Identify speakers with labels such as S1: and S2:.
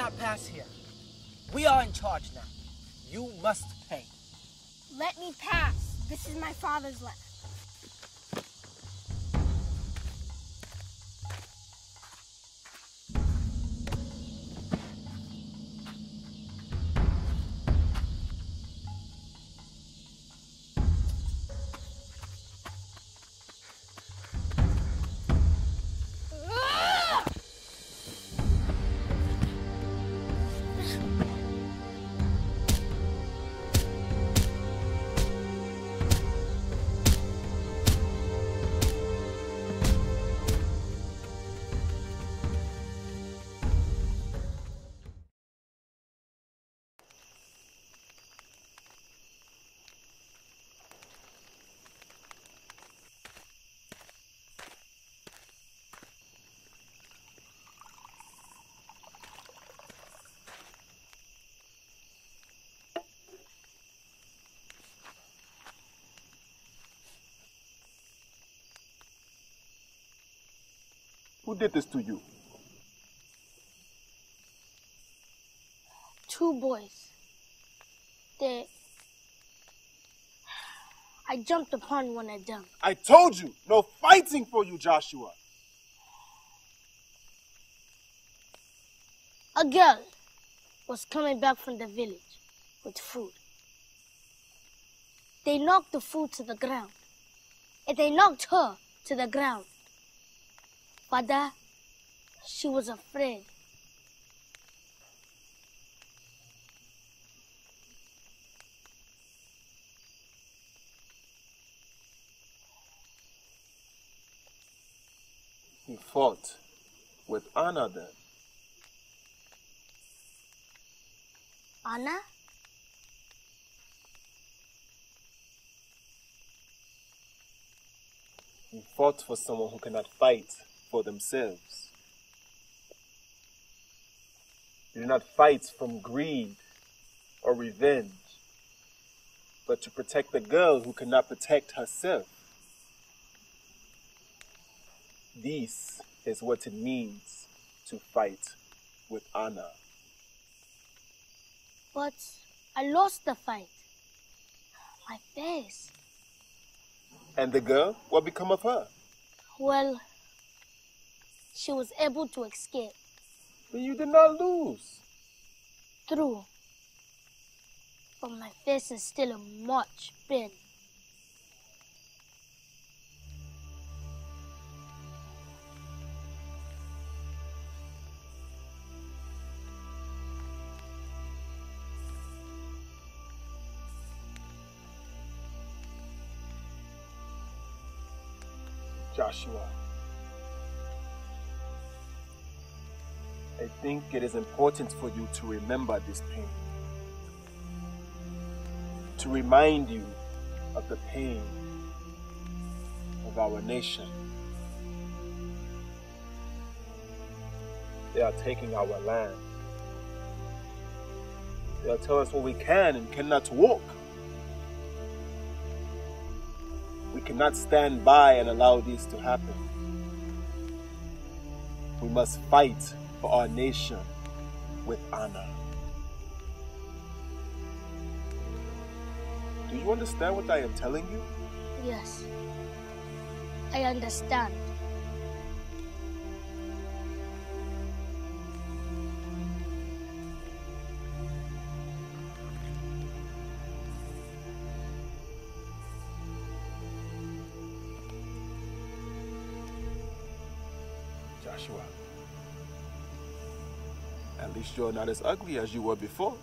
S1: cannot pass here. We are in charge now. You must pay.
S2: Let me pass. This is my father's land.
S3: Who did this to you?
S2: 2 boys. I jumped upon one of them.
S3: I told you, no fighting for you, Joshua.
S2: A girl was coming back from the village with food. They knocked the food to the ground, and they knocked her to the ground. Father, she was afraid.
S3: He fought with Anna then.
S2: Anna?
S3: He fought for someone who cannot fight for themselves. He did not fight from greed or revenge, but to protect the girl who cannot protect herself. This is what it means to fight with Anna.
S2: But I lost the fight. My face.
S3: And the girl, what become of her?
S2: Well, she was able to escape.
S3: But you did not lose.
S2: True. But my face is still a much pain.
S3: Joshua, I think it is important for you to remember this pain. To remind you of the pain of our nation. They are taking our land. They'll tell us what we can and cannot walk. We cannot stand by and allow this to happen. We must fight for our nation with honor. Do you understand what I am telling you?
S2: Yes, I understand.
S3: Joshua, at least you're not as ugly as you were before.